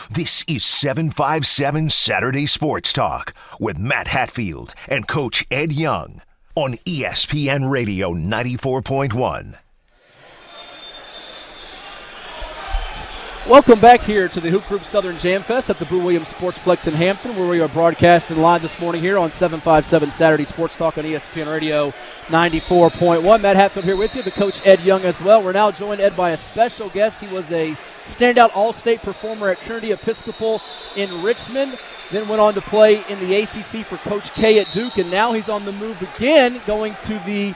This is 757 Saturday Sports Talk with Matt Hatfield and Coach Ed Young on ESPN Radio 94.1. Welcome back here to the Hoop Group Southern Jam Fest at the Boo Williams Sportsplex in Hampton, where we are broadcasting live this morning here on 757 Saturday Sports Talk on ESPN Radio 94.1. Matt Hatfield here with you, the Coach Ed Young as well. We're now joined, Ed, by a special guest. He was a standout all-state performer at Trinity Episcopal in Richmond, then went on to play in the ACC for Coach K at Duke, and now he's on the move again, going to the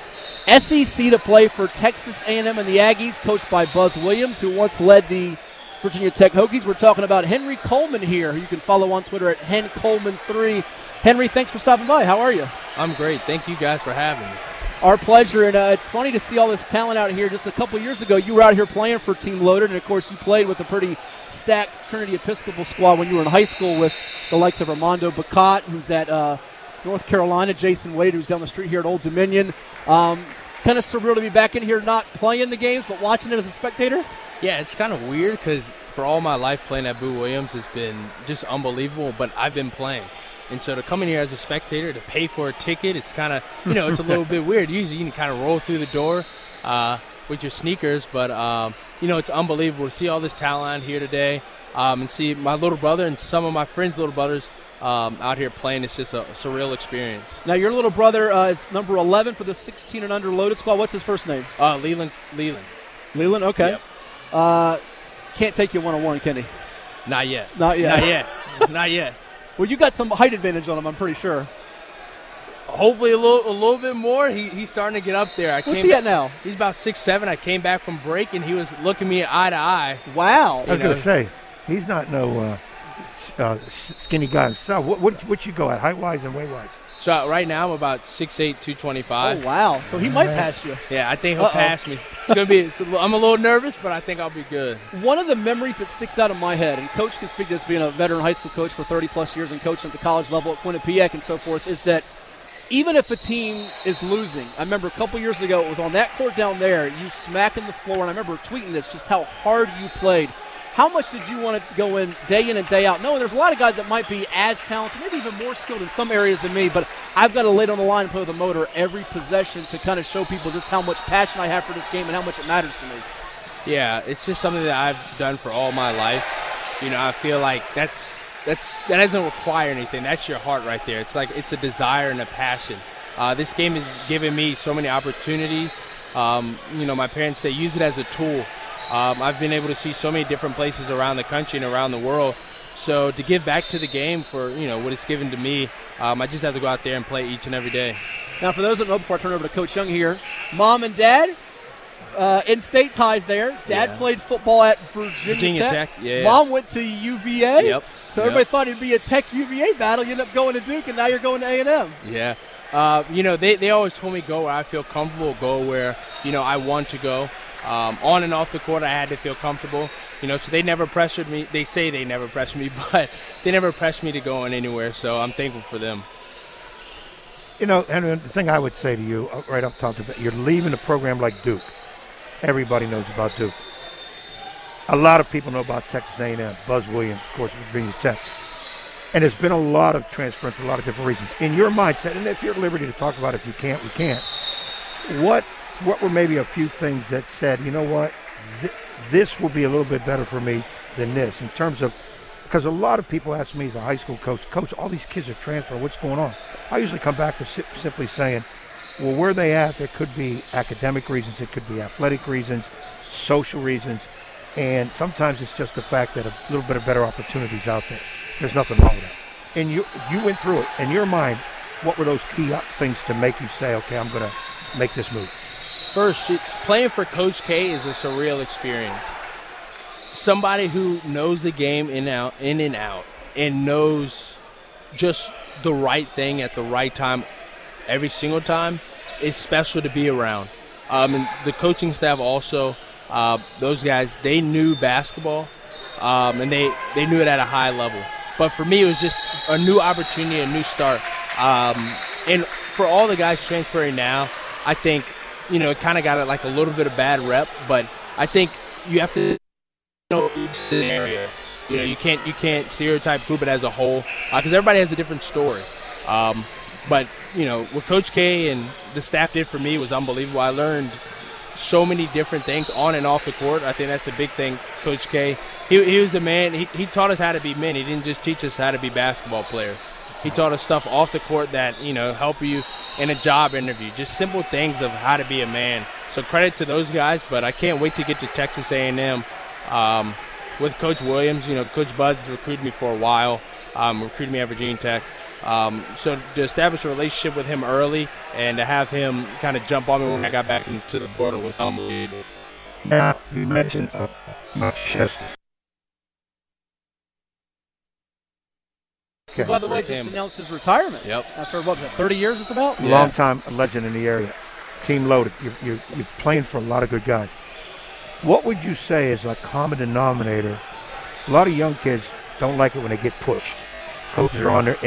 SEC to play for Texas A&M and the Aggies, coached by Buzz Williams, who once led the Virginia Tech Hokies. We're talking about Henry Coleman here, who you can follow on Twitter at HenColeman3. Henry, thanks for stopping by. How are you? I'm great. Thank you guys for having me. Our pleasure, and it's funny to see all this talent out here. Just a couple years ago, you were out here playing for Team Loaded, and, of course, you played with a pretty stacked Trinity Episcopal squad when you were in high school with the likes of Armando Bacot, who's at North Carolina, Jason Wade, who's down the street here at Old Dominion. Kind of surreal to be back in here, not playing the games, but watching it as a spectator? Yeah, it's kind of weird because for all my life playing at Boo Williams has been just unbelievable, but I've been playing. And so to come in here as a spectator, to pay for a ticket, it's kind of, it's a little bit weird. Usually you can kind of roll through the door with your sneakers, but, it's unbelievable to see all this talent here today and see my little brother and some of my friends' little brothers out here playing. It's just a surreal experience. Now, your little brother is number 11 for the 16 and under loaded squad. What's his first name? Leland. Leland, okay. Yep. Can't take you one-on-one, can he? Not yet. Not yet. Not yet. Well, you got some height advantage on him, I'm pretty sure. Hopefully a little bit more. He's starting to get up there. What's he at now? He's about 6'7". I came back from break, and he was looking me eye to eye. Wow. I was going to say, he's not no skinny guy himself. What you go at, height-wise and weight-wise? So right now I'm about 6'8", 225. Oh, wow. So he might pass you. Yeah, I think he'll pass me. It's gonna be. I'm a little nervous, but I think I'll be good. One of the memories that sticks out in my head, and Coach can speak to this being a veteran high school coach for 30-plus years and coaching at the college level at Quinnipiac and so forth, is that even if a team is losing, I remember a couple years ago, it was on that court down there, you smacking the floor, and I remember tweeting this, just how hard you played. How much did you want it to go in and day out? Knowing there's a lot of guys that might be as talented, maybe even more skilled in some areas than me, but I've got to lay it on the line and play with a motor every possession to kind of show people just how much passion I have for this game and how much it matters to me. Yeah, it's just something that I've done for all my life. I feel like that doesn't require anything. That's your heart right there. It's like it's a desire and a passion. This game has given me so many opportunities. My parents say use it as a tool. I've been able to see so many different places around the country and around the world. So to give back to the game for, what it's given to me, I just have to go out there and play each and every day. Now, for those that know, before I turn over to Coach Young here, Mom and Dad, in-state ties there. Dad played football at Virginia Tech. Yeah. Mom went to UVA. Yep. So everybody thought it'd be a Tech-UVA battle. You end up going to Duke, and now you're going to A&M. Yeah. They always told me go where I feel comfortable, go where, I want to go. On and off the court, I had to feel comfortable. So they never pressured me. They say they never pressured me, but they never pressed me to go in anywhere, so I'm thankful for them. And the thing I would say to you right up top, you're leaving a program like Duke. Everybody knows about Duke. A lot of people know about Texas A&M, Buzz Williams, of course, Virginia Tech. And there's been a lot of transference for a lot of different reasons. In your mindset, and if you're at liberty to talk about it, if you can't, we can't. What were maybe a few things that said, you know what, this will be a little bit better for me than this in terms of, because a lot of people ask me as a high school coach, all these kids are transferring, what's going on? I usually come back to simply saying, well, where they at, there could be academic reasons, it could be athletic reasons, social reasons, and sometimes it's just the fact that a little bit of better opportunities out there. There's nothing wrong with that. And you went through it. In your mind, what were those key things to make you say, okay, I'm going to make this move? First, playing for Coach K is a surreal experience. Somebody who knows the game in and out, and knows just the right thing at the right time every single time is special to be around. And the coaching staff also, those guys, they knew basketball, and they knew it at a high level. But for me, it was just a new opportunity, a new start. And for all the guys transferring now, I think, it kind of got like a little bit of bad rep, but I think you have to know each scenario. You know, you can't stereotype group it as a whole because everybody has a different story. But, you know, what Coach K and the staff did for me was unbelievable. I learned so many different things on and off the court. I think that's a big thing, Coach K. He was a man. He taught us how to be men. He didn't just teach us how to be basketball players. He taught us stuff off the court that, you know, help you in a job interview, just simple things of how to be a man. So credit to those guys, but I can't wait to get to Texas A&M with Coach Williams. You know, Coach Buzz has recruited me for a while, recruited me at Virginia Tech. So to establish a relationship with him early and to have him kind of jump on me when I got back into the portal was unbelievable. Now, you mentioned Manchester. Okay. By the way, just announced his retirement. Yep. After, what was it, 30 years it's about? Yeah. Long-time legend in the area. Team loaded. You're playing for a lot of good guys. What would you say is a common denominator? A lot of young kids don't like it when they get pushed. Coaches are on their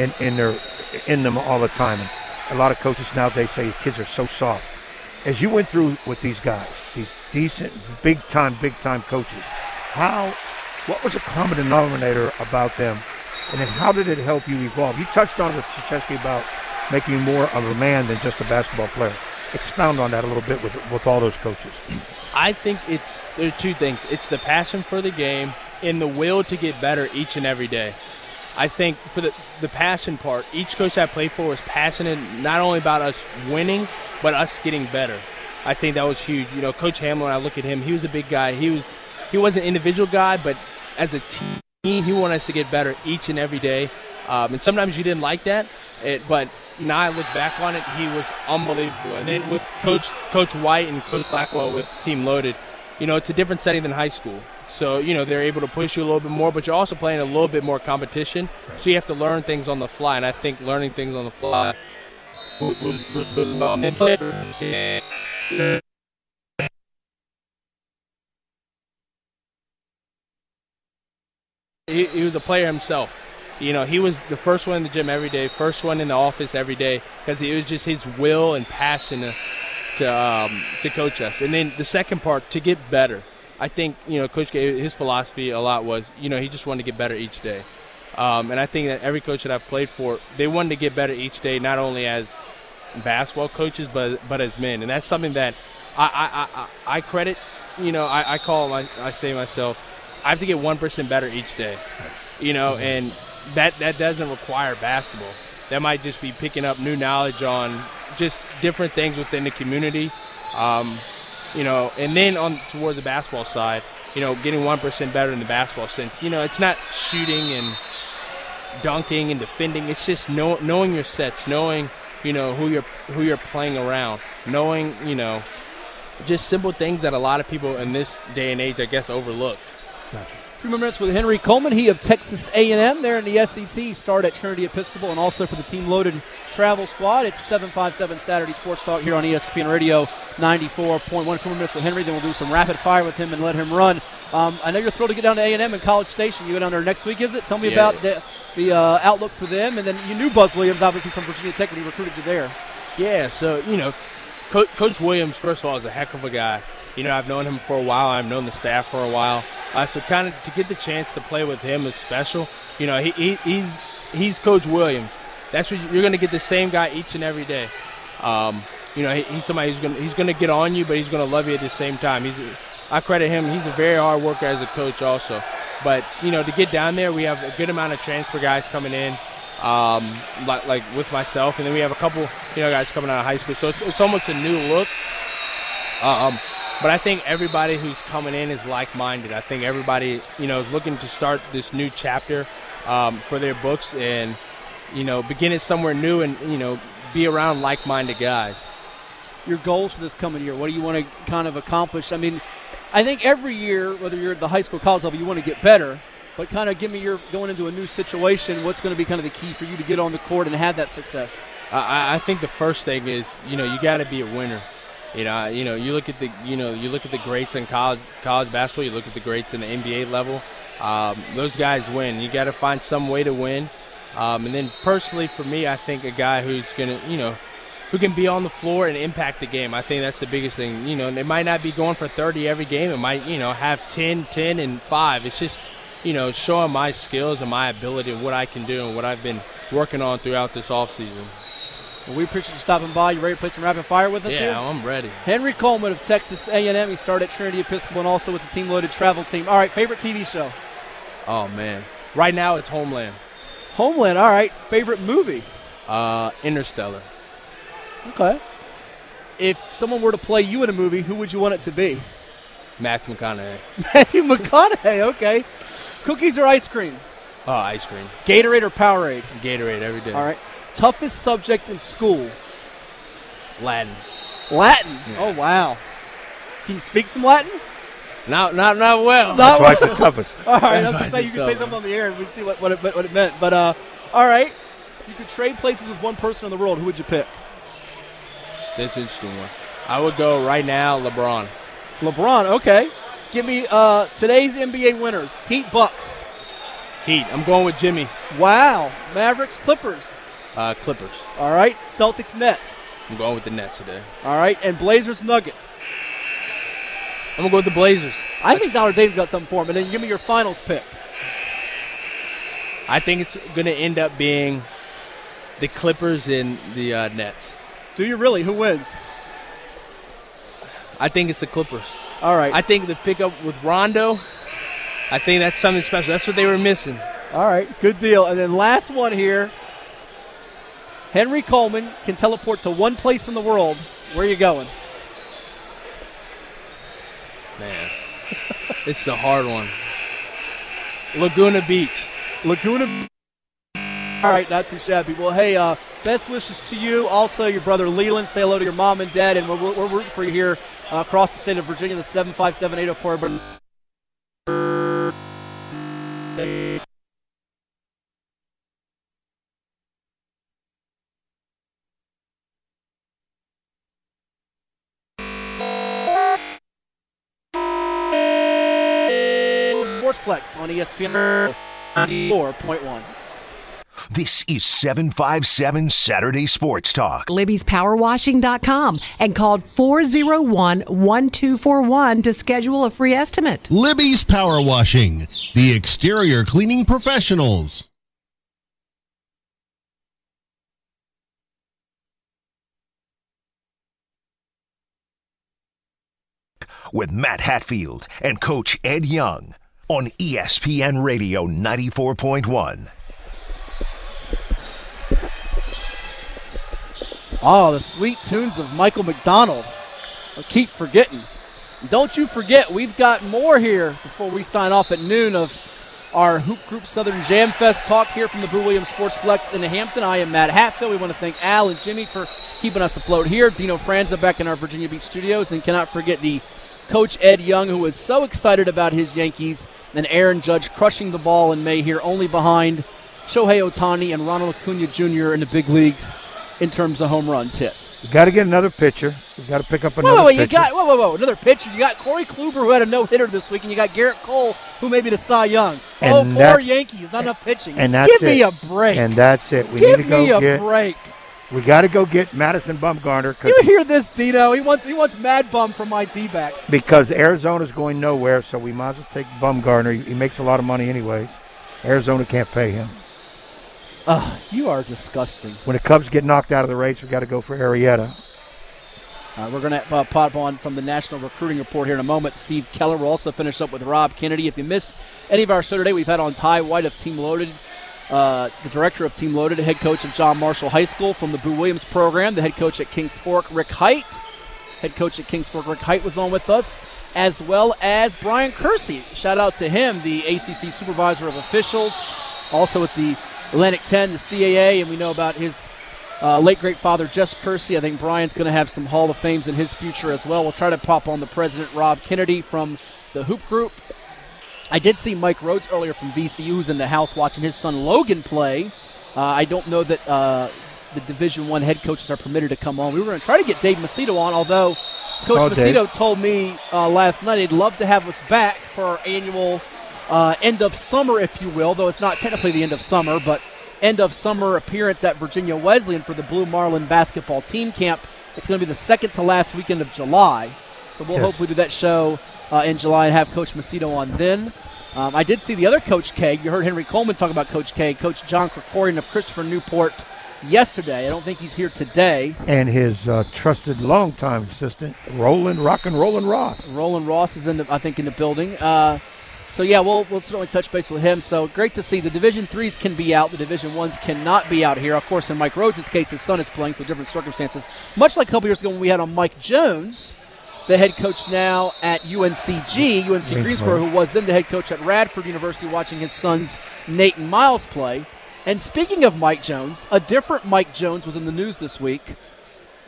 in them all the time. And a lot of coaches nowadays say kids are so soft. As you went through with these guys, these decent, big time coaches, what was a common denominator about them? And then how did it help you evolve? You touched on it, Krzyzewski, about making you more of a man than just a basketball player. Expound on that a little bit with all those coaches. I think there are two things. It's the passion for the game and the will to get better each and every day. I think for the passion part, each coach I played for was passionate not only about us winning, but us getting better. I think that was huge. You know, Coach Hamlin, I look at him, he was a big guy. He was an individual guy, but as a team, he wanted us to get better each and every day. And sometimes you didn't like that, but now I look back on it, he was unbelievable. And then with Coach White and Coach Blackwell with Team Loaded, you know, it's a different setting than high school. So, you know, they're able to push you a little bit more, but you're also playing a little bit more competition. So you have to learn things on the fly, and I think learning things on the fly he was a player himself. You know, he was the first one in the gym every day, first one in the office every day, because it was just his will and passion to coach us. And then the second part, to get better. I think, you know, Coach K, his philosophy a lot was, you know, he just wanted to get better each day. And I think that every coach that I've played for, they wanted to get better each day, not only as basketball coaches, but as men. And that's something that I credit, you know, I say to myself, I have to get 1% better each day, you know, and that doesn't require basketball. That might just be picking up new knowledge on just different things within the community. You know, and then on toward the basketball side, you know, getting 1% better in the basketball sense. You know, it's not shooting and dunking and defending. It's just knowing your sets, knowing, you know, who you're playing around, knowing, you know, just simple things that a lot of people in this day and age, I guess, overlook. Gotcha. 3 more minutes with Henry Coleman. He of Texas A&M there in the SEC. He starred at Trinity Episcopal and also for the Team Loaded Travel Squad. It's 757 Saturday Sports Talk here on ESPN Radio 94.1. 4 more minutes with Henry. Then we'll do some rapid fire with him and let him run. I know you're thrilled to get down to A&M and College Station. You go down there next week, is it? Tell me about the outlook for them. And then you knew Buzz Williams, obviously, from Virginia Tech when he recruited you there. Yeah, so, you know, Coach Williams, first of all, is a heck of a guy. You know, I've known him for a while. I've known the staff for a while. So kind of to get the chance to play with him is special. You know, he's Coach Williams. That's what you're going to get, the same guy each and every day. You know, he's somebody he's going to get on you, but he's going to love you at the same time. I credit him. He's a very hard worker as a coach also. But, you know, to get down there, we have a good amount of transfer guys coming in, like with myself. And then we have a couple, you know, guys coming out of high school. So it's almost a new look. But I think everybody who's coming in is like-minded. I think everybody, you know, is looking to start this new chapter for their books and, you know, begin it somewhere new and, you know, be around like-minded guys. Your goals for this coming year, what do you want to kind of accomplish? I mean, I think every year, whether you're at the high school, college level, you want to get better. But kind of give me your going into a new situation, what's going to be kind of the key for you to get on the court and have that success? I think the first thing is, you know, you got to be a winner. You look at the greats in college basketball. You look at the greats in the NBA level. Those guys win. You got to find some way to win. And then personally, for me, I think a guy who's gonna, you know, who can be on the floor and impact the game. I think that's the biggest thing. You know, they might not be going for 30 every game. It might, you know, have 10, and 5. It's just showing my skills and my ability and what I can do and what I've been working on throughout this offseason. Well, we appreciate you stopping by. You ready to play some rapid fire with us here? Yeah, I'm ready. Henry Coleman of Texas A&M. He started at Trinity Episcopal and also with the Team Loaded travel team. All right, favorite TV show? Oh, man. Right now it's Homeland. Homeland, all right. Favorite movie? Interstellar. Okay. If someone were to play you in a movie, who would you want it to be? Matthew McConaughey. Matthew McConaughey, okay. Cookies or ice cream? Oh, ice cream. Gatorade or Powerade? Gatorade every day. All right. Toughest subject in school? Latin. Latin? Yeah. Oh, wow. Can you speak some Latin? Not well. That's why it's the toughest. All right, That's I was why going to say it's you can tough, say something on the air and we see what it meant. But, all right. You could trade places with one person in the world. Who would you pick? That's an interesting one. I would go right now LeBron. LeBron, okay. Give me today's NBA winners. Heat, Bucks. Heat. I'm going with Jimmy. Wow. Mavericks, Clippers. Clippers. All right. Celtics, Nets. I'm going with the Nets today. All right. And Blazers, Nuggets. I'm going to go with the Blazers. I think Dollar Dave's got something for him. And then give me your finals pick. I think it's going to end up being the Clippers and the Nets. Do you really? Who wins? I think it's the Clippers. All right. I think the pickup with Rondo, I think that's something special. That's what they were missing. All right. Good deal. And then last one here. Henry Coleman can teleport to one place in the world. Where are you going? Man, this is a hard one. Laguna Beach. Laguna. All right, not too shabby. Well, hey, best wishes to you. Also, your brother Leland. Say hello to your mom and dad, and we're rooting for you here across the state of Virginia. The 757-804. Sportsplex on ESPN 94.1. This is 757 Saturday Sports Talk. Libby'sPowerWashing.com and called 401-1241 to schedule a free estimate. Libby's Power Washing, the exterior cleaning professionals. With Matt Hatfield and Coach Ed Young on ESPN Radio 94.1. Oh, the sweet tunes of Michael McDonald. I keep forgetting. Don't you forget, we've got more here before we sign off at noon of our Hoop Group Southern Jam Fest talk here from the Boo Williams Sportsplex in Hampton. I am Matt Hatfield. We want to thank Al and Jimmy for keeping us afloat here. Dino Franza back in our Virginia Beach studios. And cannot forget the Coach Ed Young, who is so excited about his Yankees, and Aaron Judge crushing the ball in May here, only behind Shohei Ohtani and Ronald Acuna Jr. in the big leagues in terms of home runs hit. You got to get another pitcher. You got to pick up another pitcher. Whoa, another pitcher. You got Corey Kluber, who had a no-hitter this week, and you got Garrett Cole, who may be the Cy Young. And poor Yankees, not enough pitching. And that's Give me a break. And that's it. We Give need to go me a get. break. We got to go get Madison Bumgarner. You hear this, Dino? He wants Mad Bum from my D-backs. Because Arizona's going nowhere, so we might as well take Bumgarner. He makes a lot of money anyway. Arizona can't pay him. You are disgusting. When the Cubs get knocked out of the race, we got to go for Arrieta. We're going to pop on from the National Recruiting Report here in a moment. Steve Keller will also finish up with Rob Kennedy. If you missed any of our show today, we've had on Ty White of Team Loaded, the director of Team Loaded, head coach of John Marshall High School from the Boo Williams program, the head coach at Kings Fork, Rick Height. Head coach at Kings Fork, Rick Height, was on with us, as well as Brian Kersey. Shout out to him, the ACC supervisor of officials, also at the Atlantic 10, the CAA, and we know about his late great father, Jess Kersey. I think Brian's going to have some Hall of Fames in his future as well. We'll try to pop on the president, Rob Kennedy, from the Hoop Group. I did see Mike Rhodes earlier from VCU, who's in the house watching his son Logan play. I don't know that the Division I head coaches are permitted to come on. We were going to try to get Dave Macedo on, although Coach Macedo told me last night he'd love to have us back for our annual end of summer, if you will, though it's not technically the end of summer, but end of summer appearance at Virginia Wesleyan for the Blue Marlin basketball team camp. It's going to be the second to last weekend of July, so we'll hopefully do that show in July and have Coach Macedo on then. I did see the other Coach K. You heard Henry Coleman talk about Coach K, Coach John Krikorian of Christopher Newport yesterday. I don't think he's here today. And his trusted longtime assistant, Roland Ross. Roland Ross is I think in the building. So yeah, we'll certainly touch base with him. So great to see the Division IIIs can be out, the Division Is cannot be out here. Of course, in Mike Rhodes' case, his son is playing, so different circumstances. Much like a couple years ago when we had on Mike Jones, the head coach now at UNC Greensboro, who was then the head coach at Radford University, watching his sons Nate and Miles play. And speaking of Mike Jones, a different Mike Jones was in the news this week.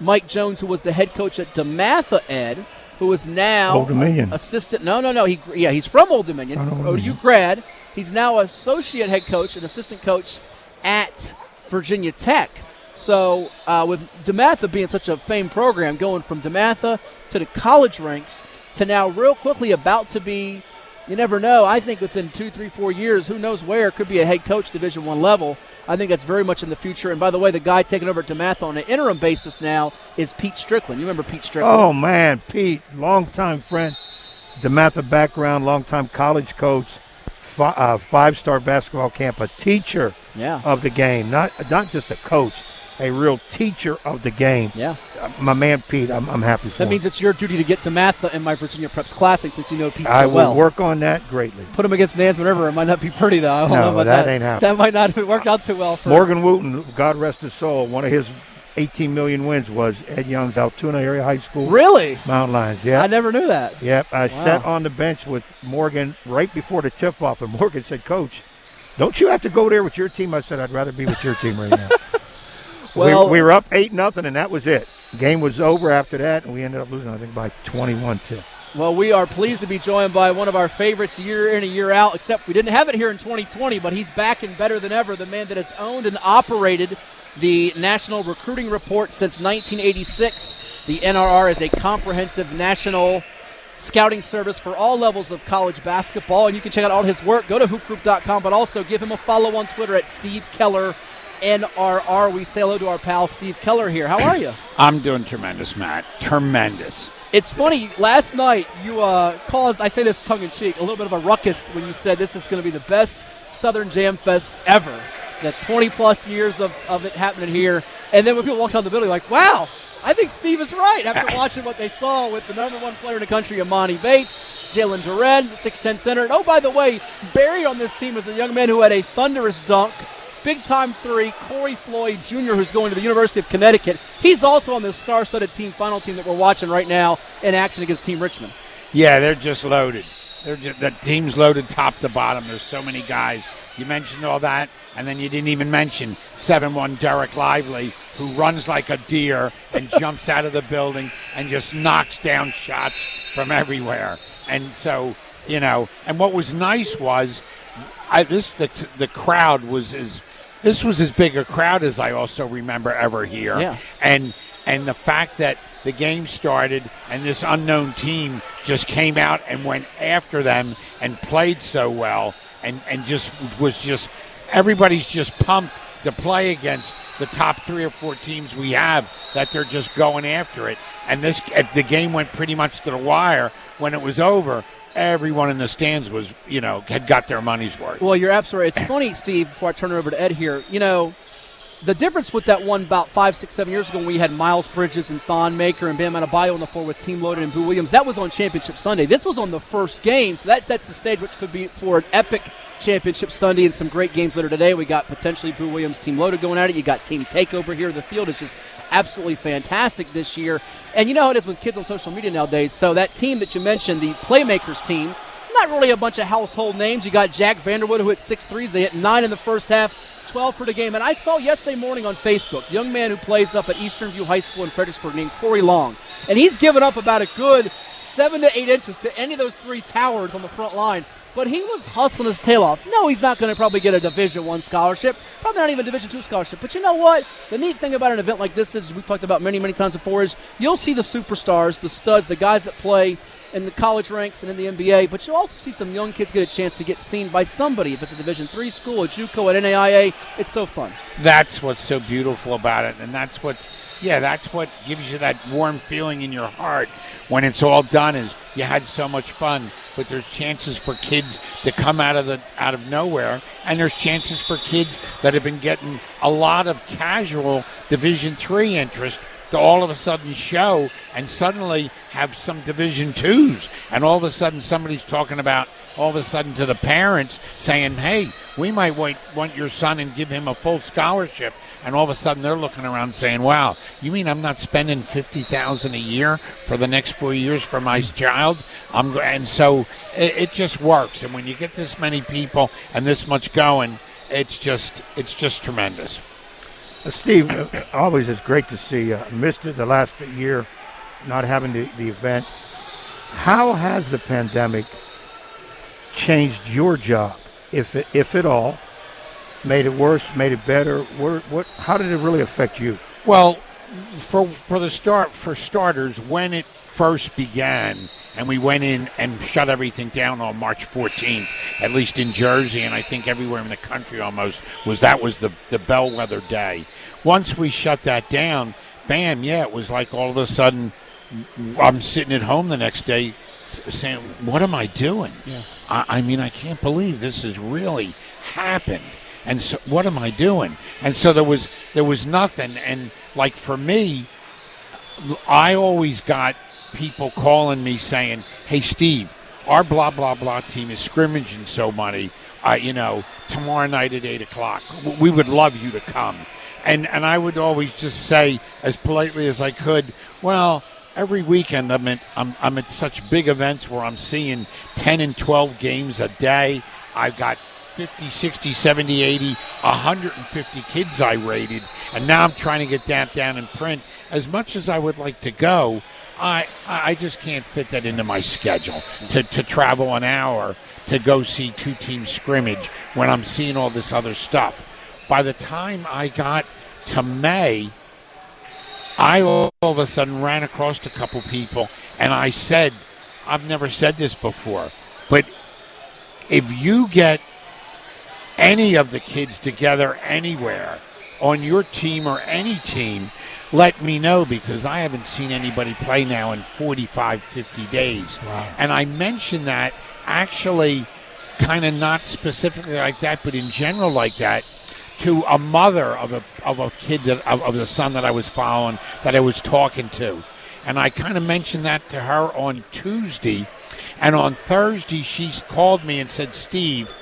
Mike Jones, who was the head coach at DeMatha Ed, who is now Old Dominion. Assistant. No. He's from Old Dominion. ODU grad. He's now associate head coach and assistant coach at Virginia Tech. So with DeMatha being such a famed program, going from DeMatha to the college ranks to now real quickly about to be, you never know, I think within 2, 3, 4 years, who knows where, could be a head coach Division I level. I think that's very much in the future. And by the way, the guy taking over at DeMatha on an interim basis now is Pete Strickland. You remember Pete Strickland? Oh, man, Pete, longtime friend, DeMatha background, longtime college coach, five-star basketball camp, a teacher of the game, not just a coach, a real teacher of the game. Yeah. My man Pete, I'm happy for him. That means it's your duty to get DeMatha in my Virginia Preps Classic since you know Pete so well. I well. will work on that greatly. Put him against Nansemond River. It might not be pretty, though. I don't know about that ain't happening. That might not work out too well for Morgan Wooten, God rest his soul, one of his 18 million wins was Ed Young's Altoona Area High School. Really? Mountain Lions, yeah. I never knew that. Yep, I sat on the bench with Morgan right before the tip-off, and Morgan said, Coach, don't you have to go there with your team? I said, I'd rather be with your team right now. Well, we were up 8-0, and that was it. The game was over after that, and we ended up losing, I think, by 21-2. Well, we are pleased to be joined by one of our favorites year in and year out, except we didn't have it here in 2020, but he's back and better than ever, the man that has owned and operated the National Recruiting Report since 1986. The NRR is a comprehensive national scouting service for all levels of college basketball, and you can check out all his work. Go to hoopgroup.com, but also give him a follow on Twitter at Steve Keller NRR. We say hello to our pal Steve Keller here. How are you? I'm doing tremendous, Matt. Tremendous. It's funny, last night you caused, I say this tongue-in-cheek, a little bit of a ruckus when you said this is going to be the best Southern Jam Fest ever. The 20-plus years of it happening here. And then when people walk out the building, like, wow, I think Steve is right after watching what they saw with the number one player in the country, Imani Bates, Jalen Duren, 6'10 center. And, oh, by the way, buried on this team is a young man who had a thunderous dunk, big-time three, Corey Floyd Jr., who's going to the University of Connecticut. He's also on this star-studded final team that we're watching right now in action against Team Richmond. Yeah, they're just loaded. The team's loaded top to bottom. There's so many guys. You mentioned all that, and then you didn't even mention 7'1" Derek Lively, who runs like a deer and jumps out of the building and just knocks down shots from everywhere. And so, you know, and what was nice was the crowd was this was as big a crowd as I also remember ever here. Yeah. And the fact that the game started and this unknown team just came out and went after them and played so well and just everybody's just pumped to play against the top 3 or 4 teams we have, that they're just going after it. And the game went pretty much to the wire. When it was over, everyone in the stands was, had got their money's worth. Well, you're absolutely right. It's funny, Steve, before I turn it over to Ed here, the difference with that one about 5, 6, 7 years ago when we had Miles Bridges and Thon Maker and Bam Adebayo on the floor with Team Loaded and Boo Williams, that was on Championship Sunday. This was on the first game, so that sets the stage, which could be for an epic Championship Sunday and some great games later today. We got potentially Boo Williams, Team Loaded going at it. You got Team Takeover here. The field is just absolutely fantastic this year. And you know how it is with kids on social media nowadays. So that team that you mentioned, the Playmakers team, not really a bunch of household names. You got Jack Vanderwood, who hit 6 threes. They hit 9 in the first half, 12 for the game. And I saw yesterday morning on Facebook, a young man who plays up at Eastern View High School in Fredericksburg named Corey Long. And he's given up about a good 7 to 8 inches to any of those 3 towers on the front line. But he was hustling his tail off. No, he's not going to probably get a Division I scholarship, probably not even a Division II scholarship. But you know what? The neat thing about an event like this is, we've talked about many, many times before, is you'll see the superstars, the studs, the guys that play in the college ranks and in the NBA, but you'll also see some young kids get a chance to get seen by somebody. If it's a Division III school, a JUCO, at NAIA, it's so fun. That's what's so beautiful about it, and that's what gives you that warm feeling in your heart when it's all done, is you had so much fun but there's chances for kids to come out of nowhere, and there's chances for kids that have been getting a lot of casual Division III interest to all of a sudden show and suddenly have some Division IIs, and all of a sudden somebody's talking about all of a sudden to the parents saying, hey, we might want your son and give him a full scholarship. And all of a sudden they're looking around saying, wow, you mean I'm not spending $50,000 a year for the next 4 years for my child? And so it just works. And when you get this many people and this much going, it's just tremendous. Steve, always it's great to see. Missed it the last year, not having the event. How has the pandemic changed your job, if at all? Made it worse, made it better? How did it really affect you? Well, for starters, when it first began, and we went in and shut everything down on March 14th, at least in Jersey, and I think everywhere in the country almost, was the bellwether day. Once we shut that down, bam, yeah, it was like all of a sudden I'm sitting at home the next day saying, what am I doing? Yeah. I mean, I can't believe this has really happened. And so what am I doing? And so there was nothing. And like for me, I always got people calling me saying, hey, Steve, our blah, blah, blah team is scrimmaging so money, tomorrow night at 8 o'clock. We would love you to come. And I would always just say as politely as I could, well, every weekend I'm at such big events where I'm seeing 10 and 12 games a day. I've got 50, 60, 70, 80, 150 kids I rated, and now I'm trying to get that down in print. As much as I would like to go, I just can't fit that into my schedule to travel an hour to go see two teams scrimmage when I'm seeing all this other stuff. By the time I got to May, I all of a sudden ran across a couple people, and I said, I've never said this before, but if you get any of the kids together anywhere on your team or any team, let me know, because I haven't seen anybody play now in 45, 50 days. Wow. And I mentioned that actually kind of not specifically like that, but in general like that, to a mother of a kid of the son that I was following, that I was talking to. And I kind of mentioned that to her on Tuesday. And on Thursday, she called me and said, Steve,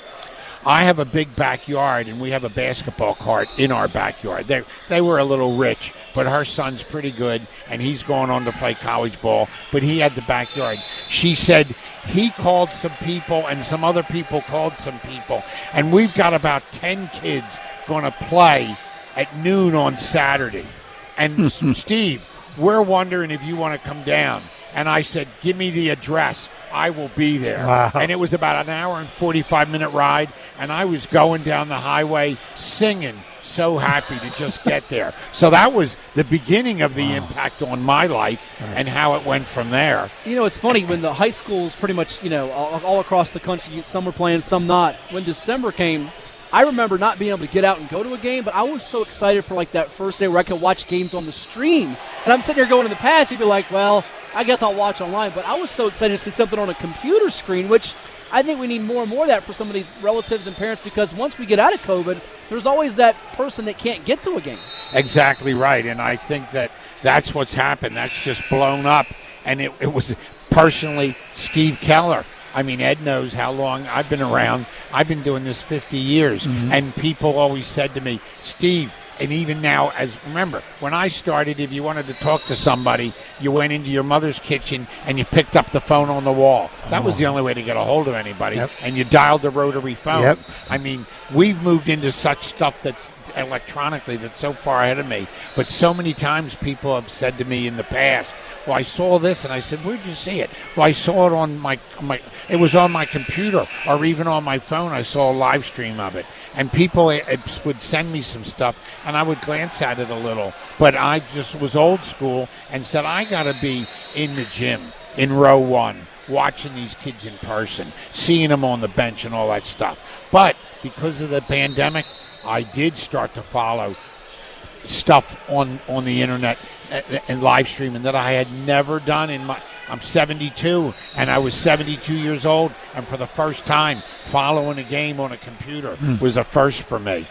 I have a big backyard, and we have a basketball court in our backyard. They were a little rich, but her son's pretty good, and he's going on to play college ball, but he had the backyard. She said he called some people, and some other people called some people, and we've got about 10 kids going to play at noon on Saturday. And Steve, we're wondering if you want to come down. And I said, give me the address. I will be there. Wow. And it was about an hour and 45-minute ride, and I was going down the highway singing, so happy to just get there. So that was the beginning of the impact on my life and how it went from there. It's funny, when the high schools pretty much, all across the country, some were playing, some not. When December came, I remember not being able to get out and go to a game, but I was so excited for that first day where I could watch games on the stream. And I'm sitting there going, in the past, you'd be like, well, I guess I'll watch online. But I was so excited to see something on a computer screen, which I think we need more and more of that for some of these relatives and parents, because once we get out of COVID, there's always that person that can't get to a game. Exactly right. And I think that's what's happened. That's just blown up. And it was personally Steve Keller. I mean, Ed knows how long I've been around. I've been doing this 50 years. Mm-hmm. And people always said to me, Steve, and even now, remember, when I started, if you wanted to talk to somebody, you went into your mother's kitchen and you picked up the phone on the wall. That was the only way to get a hold of anybody. Yep. And you dialed the rotary phone. Yep. I mean, we've moved into such stuff that's electronically that's so far ahead of me. But so many times people have said to me in the past, well, I saw this, and I said, where'd you see it? Well, I saw it on it was on my computer, or even on my phone. I saw a live stream of it. And people would send me some stuff, and I would glance at it a little. But I just was old school and said, I got to be in the gym in row one, watching these kids in person, seeing them on the bench and all that stuff. But because of the pandemic, I did start to follow stuff on the internet and live streaming that I had never done I'm 72, and I was 72 years old, and for the first time, following a game on a computer was a first for me.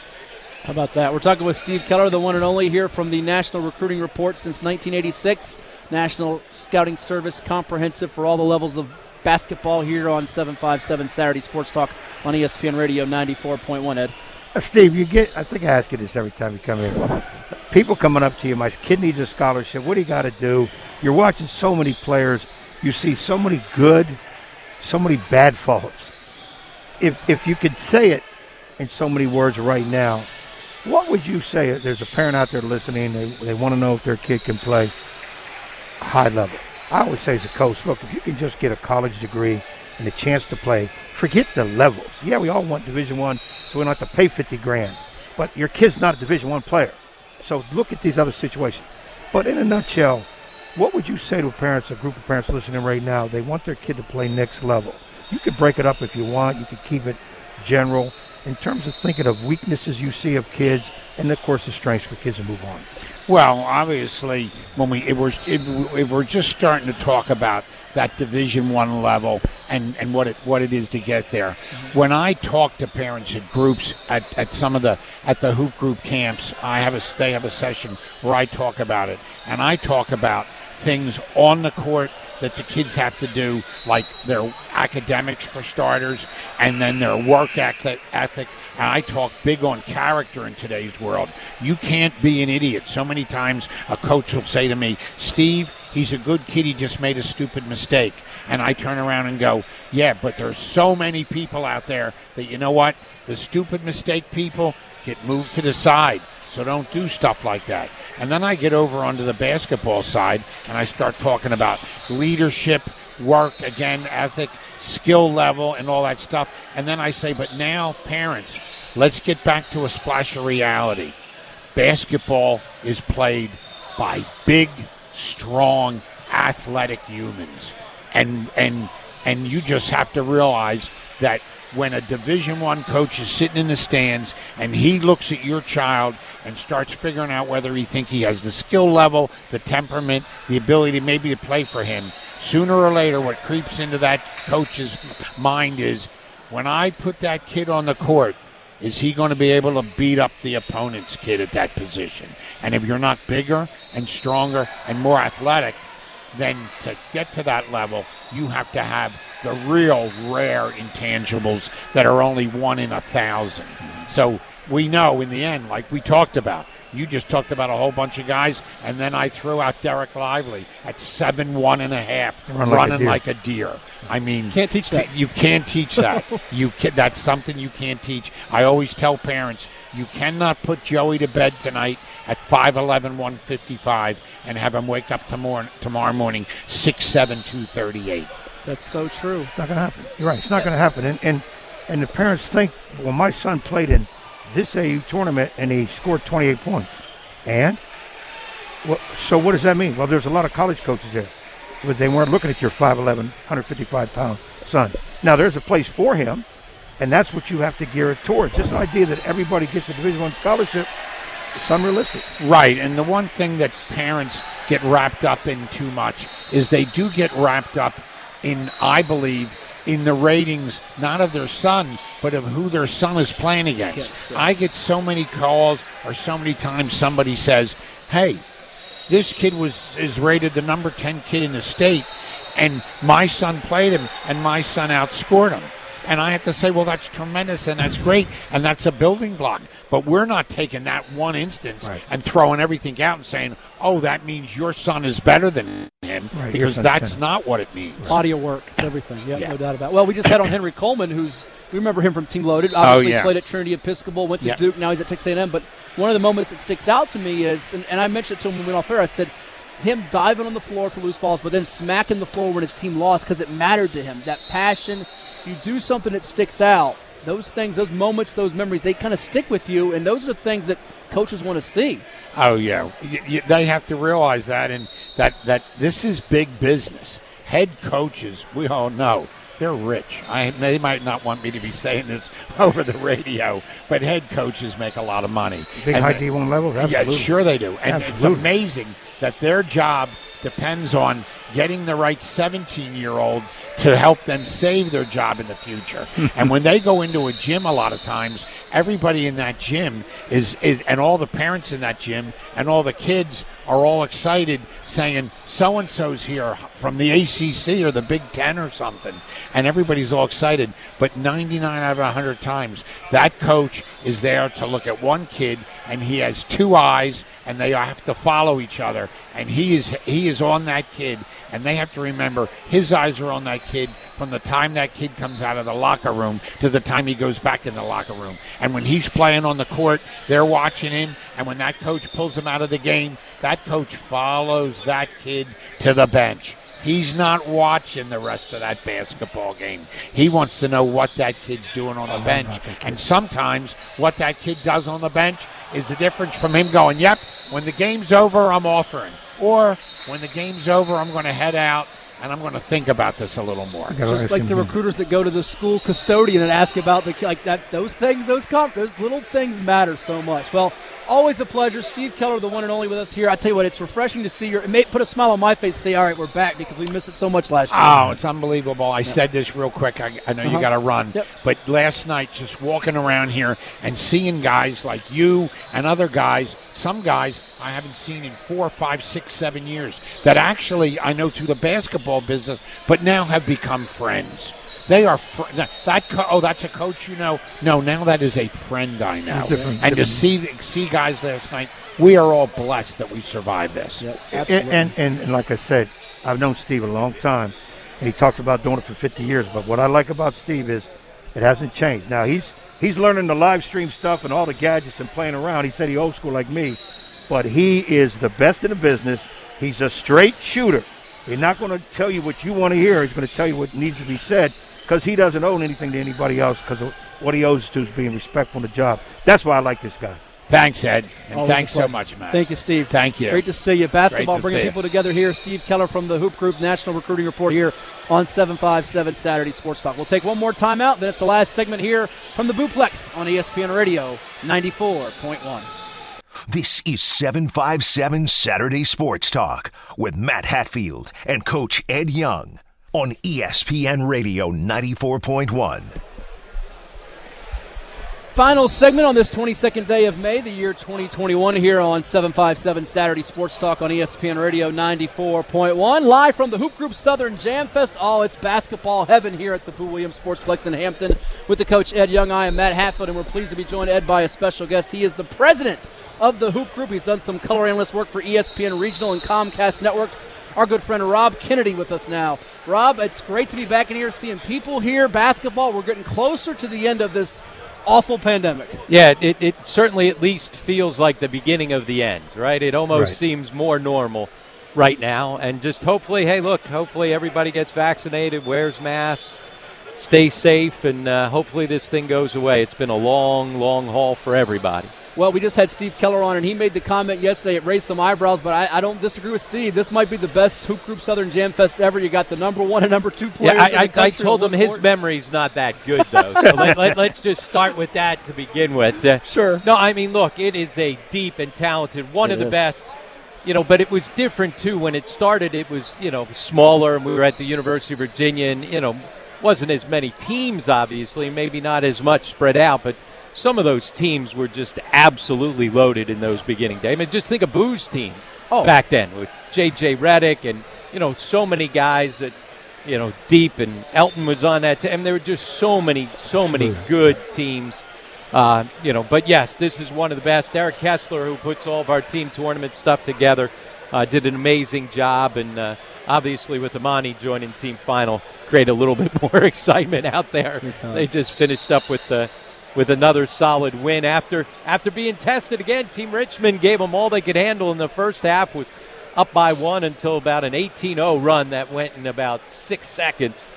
How about that? We're talking with Steve Keller, the one and only here from the National Recruiting Report since 1986. National Scouting Service, comprehensive for all the levels of basketball here on 757 Saturday Sports Talk on ESPN Radio 94.1, Ed. Steve, I think I ask you this every time you come here. People coming up to you, my kid needs a scholarship. What do you got to do? You're watching so many players. You see so many good, so many bad faults. If you could say it in so many words right now, what would you say if there's a parent out there listening, they want to know if their kid can play high level? I always say as a coach, look, if you can just get a college degree and a chance to play, forget the levels. Yeah, we all want Division I, so we don't have to pay $50,000. But your kid's not a Division I player. So look at these other situations. But in a nutshell, what would you say to a group of parents listening right now? They want their kid to play next level. You could break it up if you want. You could keep it general in terms of thinking of weaknesses you see of kids and, of course, the strengths for kids to move on. Well, obviously, if we're just starting to talk about that Division I level and what it is to get there, when I talk to parents at groups at some of the hoop group camps, they have a session where I talk about it, and I talk about things on the court that the kids have to do, like their academics for starters, and then their work ethic. And I talk big on character in today's world. You can't be an idiot. So many times a coach will say to me, Steve, he's a good kid, he just made a stupid mistake. And I turn around and go, yeah, but there's so many people out there that, you know what, the stupid mistake people get moved to the side. So don't do stuff like that. And then I get over onto the basketball side and I start talking about leadership, work, again, ethic, skill level, and all that stuff. And then I say, but now, parents, let's get back to a splash of reality. Basketball is played by big, strong, athletic humans. And you just have to realize that when a Division I coach is sitting in the stands and he looks at your child and starts figuring out whether he thinks he has the skill level, the temperament, the ability maybe to play for him, sooner or later what creeps into that coach's mind is, when I put that kid on the court, is he going to be able to beat up the opponent's kid at that position? And if you're not bigger and stronger and more athletic, then to get to that level, you have to have the real rare intangibles that are only 1 in 1,000. So we know in the end, like we talked about, you just talked about a whole bunch of guys, and then I threw out Derek Lively at 7'1.5", running like a deer. I mean, can't teach that. You can't teach that. That's something you can't teach. I always tell parents, you cannot put Joey to bed tonight at 5'11", 155, and have him wake up tomorrow morning 6'7", 238. That's so true. It's not going to happen. You're right. It's not going to happen. And the parents think, well, my son played in this AU tournament and he scored 28 points. And? So what does that mean? Well, there's a lot of college coaches there. But they weren't looking at your 5'11", 155-pound son. Now, there's a place for him, and that's what you have to gear it towards. This idea that everybody gets a Division I scholarship, it's unrealistic. Right, and the one thing that parents get wrapped up in too much is they do get wrapped up in, I believe, in the ratings, not of their son, but of who their son is playing against. Yes, sure. I get so many calls or so many times somebody says, hey, this kid is rated the number 10 kid in the state, and my son played him, and my son outscored him. And I have to say, well, that's tremendous, and that's great, and that's a building block. But we're not taking that one instance and throwing everything out and saying, oh, that means your son is better than him, because that's not what it means. Body of work, everything. Yeah, no doubt about it. Well, we just had on Henry Coleman, we remember him from Team Loaded. Obviously played at Trinity Episcopal, went to Duke, now he's at Texas A&M. But one of the moments that sticks out to me is, and I mentioned it to him when we went off air, I said, him diving on the floor for loose balls, but then smacking the floor when his team lost because it mattered to him. That passion, if you do something that sticks out, those things, those moments, those memories, they kind of stick with you, and those are the things that coaches want to see. Oh, yeah. They have to realize that, and that this is big business. Head coaches, we all know, they're rich. They might not want me to be saying this over the radio, but head coaches make a lot of money. Big high D1 level? Absolutely. Yeah, sure they do. And It's amazing that their job depends on getting the right 17-year-old to help them save their job in the future. And when they go into a gym, a lot of times, everybody in that gym is and all the parents in that gym and all the kids are all excited saying, so-and-so's here from the ACC or the Big Ten or something. And everybody's all excited. But 99 out of 100 times, that coach is there to look at one kid, and he has two eyes, and they have to follow each other. And he is on that kid, and they have to remember his eyes are on that kid from the time that kid comes out of the locker room to the time he goes back in the locker room. And when he's playing on the court, they're watching him, and when that coach pulls him out of the game, that coach follows that kid to the bench. He's not watching the rest of that basketball game. He wants to know what that kid's doing on the bench. And sometimes what that kid does on the bench is the difference from him going, yep, when the game's over, I'm offering. Or when the game's over, I'm going to head out and I'm going to think about this a little more. Just like the recruiters that go to the school custodian and ask about those things, those little things matter so much. Well, always a pleasure. Steve Keller, the one and only with us here. I tell you what, it's refreshing to see it may put a smile on my face and say, all right, we're back, because we missed it so much last year. Oh, it's unbelievable. I said this real quick. I know you got to run. Yep. But last night, just walking around here and seeing guys like you and other guys, some guys I haven't seen in 4, 5, 6, 7 years that actually I know through the basketball business, but now have become friends. They are that's a coach you know. No, now that is a friend I know. And to see guys last night, we are all blessed that we survived this. Yep, absolutely. And like I said, I've known Steve a long time, and he talks about doing it for 50 years. But what I like about Steve is it hasn't changed. Now he's learning the live stream stuff and all the gadgets and playing around. He said he old school like me, but he is the best in the business. He's a straight shooter. He's not going to tell you what you want to hear. He's going to tell you what needs to be said, because he doesn't owe anything to anybody else, because what he owes to is being respectful in the job. That's why I like this guy. Thanks, Ed. And Always thanks so much, Matt. Thank you, Steve. Thank you. Great to see you. Basketball Great to bringing see people together here. Steve Keller from the Hoop Group National Recruiting Report here on 757 Saturday Sports Talk. We'll take one more timeout. Then it's the last segment here from the Booplex on ESPN Radio 94.1. This is 757 Saturday Sports Talk with Matt Hatfield and Coach Ed Young on ESPN Radio 94.1. Final segment on this 22nd day of May, the year 2021, here on 757 Saturday Sports Talk on ESPN Radio 94.1. Live from the Hoop Group Southern Jam Fest. Oh, it's basketball heaven here at the Boo Williams Sportsplex in Hampton with the coach Ed Young. I am Matt Hatfield, and we're pleased to be joined, Ed, by a special guest. He is the president of the Hoop Group. He's done some color analyst work for ESPN Regional and Comcast Networks. Our good friend Rob Kennedy with us now. Rob, it's great to be back in here, seeing people here, basketball. We're getting closer to the end of this awful pandemic. Yeah, it certainly at least feels like the beginning of the end, right? It almost seems more normal right now. And just hopefully everybody gets vaccinated, wears masks, stays safe, and hopefully this thing goes away. It's been a long, long haul for everybody. Well, we just had Steve Keller on, and he made the comment yesterday. It raised some eyebrows, but I don't disagree with Steve. This might be the best Hoop Group Southern Jam Fest ever. You got the number 1 and number 2 players. Yeah, I told him his memory's not that good, though. So let's just start with that to begin with. Sure. No, I mean, look, it is a deep and talented, one of the best. But it was different, too. When it started, it was, smaller, and we were at the University of Virginia, and, wasn't as many teams, obviously, maybe not as much spread out, but some of those teams were just absolutely loaded in those beginning days. I mean, just think of Boo's team back then with J.J. Redick and, so many guys that, deep, and Elton was on that team. There were just so many good teams, But, yes, this is one of the best. Eric Kessler, who puts all of our team tournament stuff together, did an amazing job. And, obviously, with Amani joining Team Final, create a little bit more excitement out there. They just finished up with another solid win after being tested again. Team Richmond gave them all they could handle in the first half, was up by 1 until about an 18-0 run that went in about 6 seconds.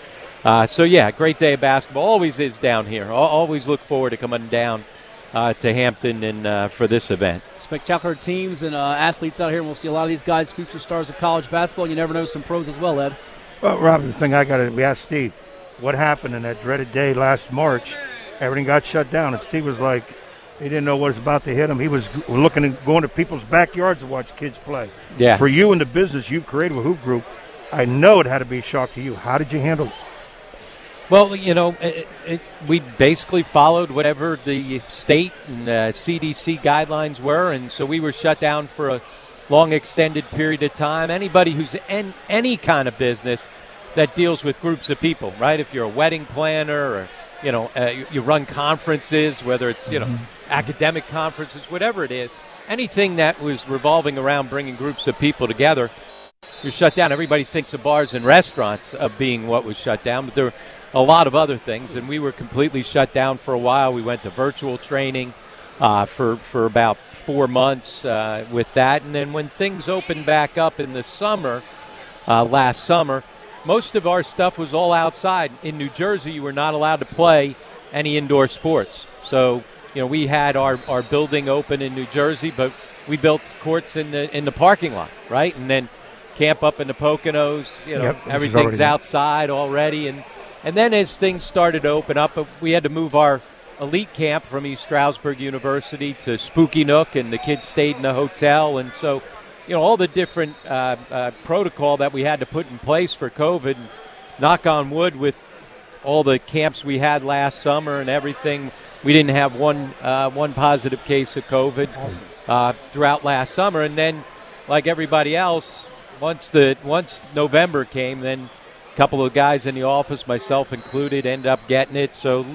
Great day of basketball. Always is down here. Always look forward to coming down to Hampton and for this event. Spectacular teams and athletes out here, and we'll see a lot of these guys, future stars of college basketball. You never know, some pros as well, Ed. Well, Rob, the thing we asked Steve, what happened in that dreaded day last March? Everything got shut down, and Steve was like, he didn't know what was about to hit him. He was looking and going to people's backyards to watch kids play. Yeah. For you and the business you created with Hoop Group, I know it had to be a shock to you. How did you handle it? Well, we basically followed whatever the state and CDC guidelines were, and so we were shut down for a long extended period of time. Anybody who's in any kind of business that deals with groups of people, right? If you're a wedding planner or, you run conferences, whether it's, academic conferences, whatever it is, anything that was revolving around bringing groups of people together, you're shut down. Everybody thinks of bars and restaurants of being what was shut down, but there were a lot of other things, and we were completely shut down for a while. We went to virtual training for about 4 months with that, and then when things opened back up in the summer, last summer, most of our stuff was all outside. In New Jersey, you were not allowed to play any indoor sports. So, we had our building open in New Jersey, but we built courts in the parking lot, right? And then camp up in the Poconos, everything's outside already. And then as things started to open up, we had to move our elite camp from East Stroudsburg University to Spooky Nook, and the kids stayed in a hotel. And so, all the different protocol that we had to put in place for COVID, knock on wood, with all the camps we had last summer and everything, we didn't have one positive case of COVID throughout last summer. And then, like everybody else, once November came, then a couple of guys in the office, myself included, ended up getting it. So,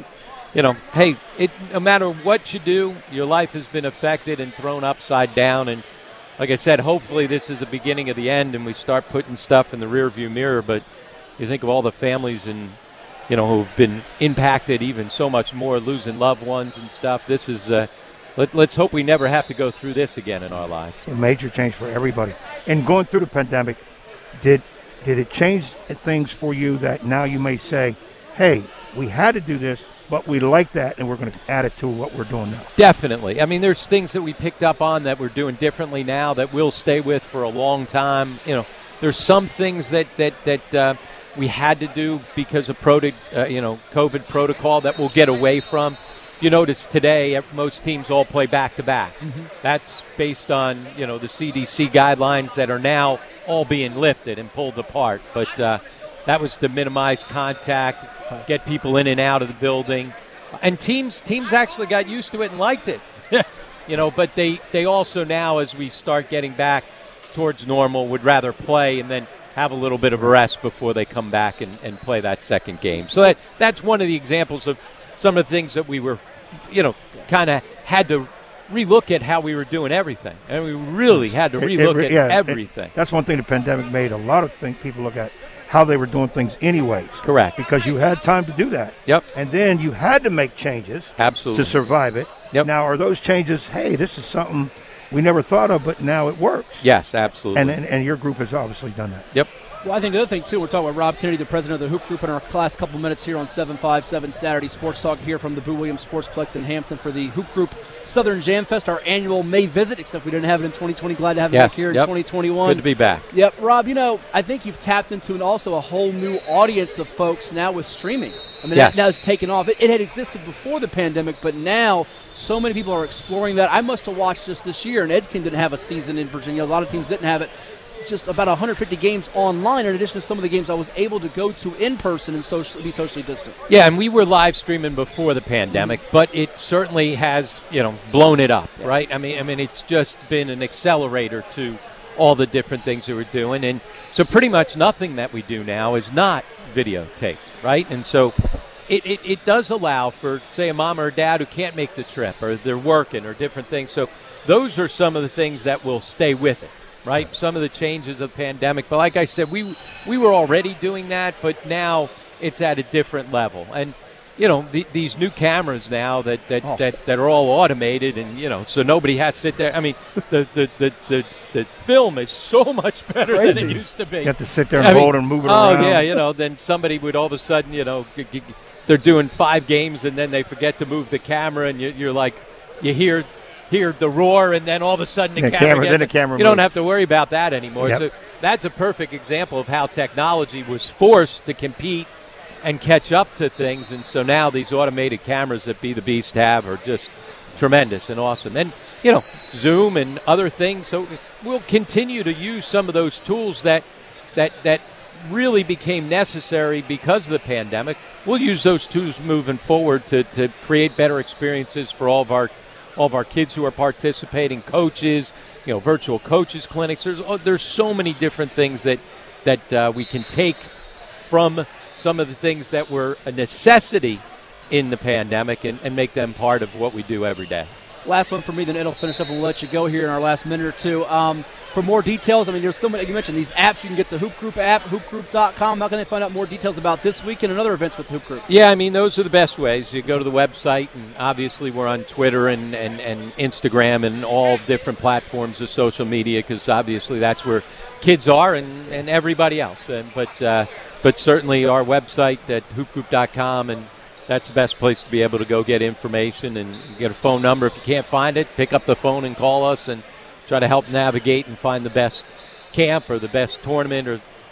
hey, no matter what you do, your life has been affected and thrown upside down. And like I said, hopefully this is the beginning of the end and we start putting stuff in the rearview mirror. But you think of all the families and, who've been impacted even so much more, losing loved ones and stuff. This is, let's hope we never have to go through this again in our lives. A major change for everybody. And going through the pandemic, did it change things for you that now you may say, hey, we had to do this, but we like that, and we're going to add it to what we're doing now? Definitely. I mean, there's things that we picked up on that we're doing differently now that we'll stay with for a long time. There's some things that we had to do because of COVID protocol that we'll get away from. You notice today most teams all play back-to-back. Mm-hmm. That's based on, the CDC guidelines that are now all being lifted and pulled apart. But that was to minimize contact, get people in and out of the building. And teams actually got used to it and liked it. But they also now, as we start getting back towards normal, would rather play and then have a little bit of a rest before they come back and play that second game. So that's one of the examples of some of the things that we were, kind of had to relook at how we were doing everything. And we really had to relook at everything. That's one thing the pandemic made. A lot of things people look at how they were doing things anyways. Correct. Because you had time to do that. Yep. And then you had to make changes. Absolutely. To survive it. Yep. Now, are those changes, hey, this is something we never thought of, but now it works? Yes, absolutely. And your group has obviously done that. Yep. Well, I think the other thing, too, we're talking about Rob Kennedy, the president of the Hoop Group, in our last couple of minutes here on 757 Saturday Sports Talk here from the Boo Williams Sportsplex in Hampton for the Hoop Group Southern Jam Fest, our annual May visit, except we didn't have it in 2020. Glad to have you back here in 2021. Good to be back. Yep. Rob, I think you've tapped into also a whole new audience of folks now with streaming. I mean, yes. Now it's taken off. It had existed before the pandemic, but now so many people are exploring that. I must have watched this year, and Ed's team didn't have a season in Virginia. A lot of teams didn't have it. Just about 150 games online, in addition to some of the games I was able to go to in person and be socially distant. Yeah, and we were live streaming before the pandemic, but it certainly has, blown it up, right? I mean, it's just been an accelerator to all the different things that we're doing, and so pretty much nothing that we do now is not videotaped, right? And so it does allow for, say, a mom or a dad who can't make the trip, or they're working, or different things. So those are some of the things that will stay with it. Right, some of the changes of the pandemic. But like I said, we were already doing that, but now it's at a different level. And, these new cameras now that are all automated and, so nobody has to sit there. I mean, the film is so much better than it used to be. You have to sit there and hold and move it around. Oh, yeah, then somebody would all of a sudden, they're doing 5 games and then they forget to move the camera and you're like, you hear the roar, and then all of a sudden the camera gets, you don't have to worry about that anymore. Yep. So that's a perfect example of how technology was forced to compete and catch up to things. And so now these automated cameras that Be the Beast have are just tremendous and awesome. And, Zoom and other things. So we'll continue to use some of those tools that really became necessary because of the pandemic. We'll use those tools moving forward to create better experiences for all of our kids who are participating, coaches, virtual coaches clinics. There's so many different things that we can take from some of the things that were a necessity in the pandemic and make them part of what we do every day. Last one for me, then it'll finish up and we'll let you go here in our last minute or two. For more details, there's so many. You mentioned these apps. You can get the Hoop Group app, hoopgroup.com. How can they find out more details about this weekend and other events with Hoop Group? Yeah, those are the best ways. You go to the website, and obviously we're on Twitter and Instagram and all different platforms of social media, because obviously that's where kids are and everybody else. But certainly our website at hoopgroup.com, and that's the best place to be able to go get information and get a phone number. If you can't find it, pick up the phone and call us and try to help navigate and find the best camp or the best tournament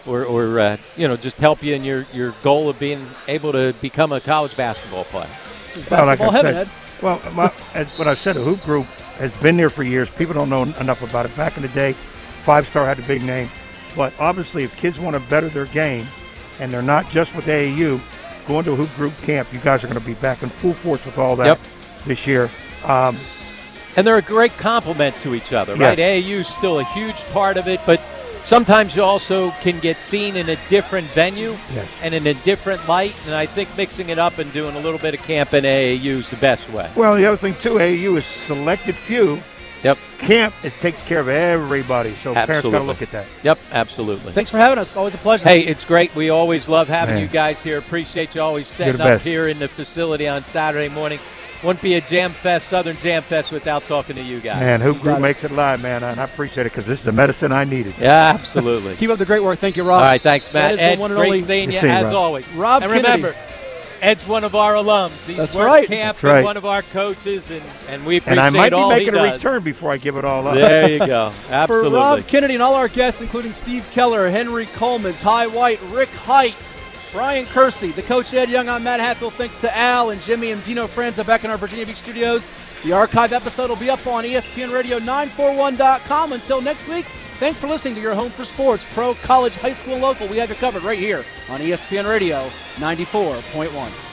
or just help you in your goal of being able to become a college basketball player. This is basketball heaven, Ed. Well, what I've said, the Hoop Group has been there for years. People don't know enough about it. Back in the day, 5-Star had a big name. But obviously, if kids want to better their game and they're not just with AAU, going to a Hoop Group camp, you guys are going to be back in full force with all that this year. And they're a great complement to each other, right? Yes. AAU is still a huge part of it, but sometimes you also can get seen in a different venue and in a different light, and I think mixing it up and doing a little bit of camp in AAU is the best way. Well, the other thing, too, AAU is selected few. Yep. Camp, it takes care of everybody, so parents got to look at that. Yep, absolutely. Thanks for having us. Always a pleasure. Hey, it's great. We always love having you guys here. Appreciate you always setting up best. here in the facility on Saturday morning. Wouldn't be a Jam Fest, Southern Jam Fest, without talking to you guys. Man, Hoop Group makes it live, man, and I appreciate it because this is the medicine I needed. Yeah, absolutely. Keep up the great work. Thank you, Rob. All right, thanks, Matt. Ed, great seeing you as Rob. always. Rob and Kennedy. remember, Ed's one of our alums. He's That's worked right. camp That's with right. one of our coaches, and we appreciate And I might be all making he a does. return before I give it all up. There you go. Absolutely. For Rob Kennedy and all our guests, including Steve Keller, Henry Coleman, Ty White, Rick Height, Brian Kersey, the coach Ed Young, I'm Matt Hatfield. Thanks to Al and Jimmy and Dino Franza back in our Virginia Beach studios. The archive episode will be up on ESPN Radio 941.com. Until next week, thanks for listening to your home for sports, pro, college, high school, and local. We have you covered right here on ESPN Radio 94.1.